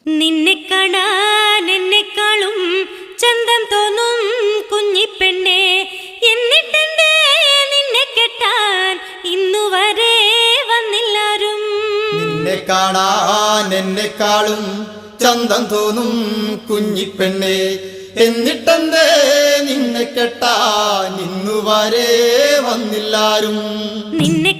നിന്നെ കാണാൻ എന്നെക്കാളും ചന്തം തോന്നും കുഞ്ഞിപ്പെണ്ണെ, എന്നിട്ടെന്തേ നിന്നെ കെട്ടാൻ ഇന്നുവരെ വന്നില്ലാരും. നിന്നെ കാണാൻ എന്നെക്കാളും ചന്തം തോന്നും കുഞ്ഞിപ്പെണ്ണെ, എന്നിട്ടെന്തേ നിന്നെ കെട്ടാൻ ഇന്നുവരെ വന്നില്ലാരും. നിന്നെ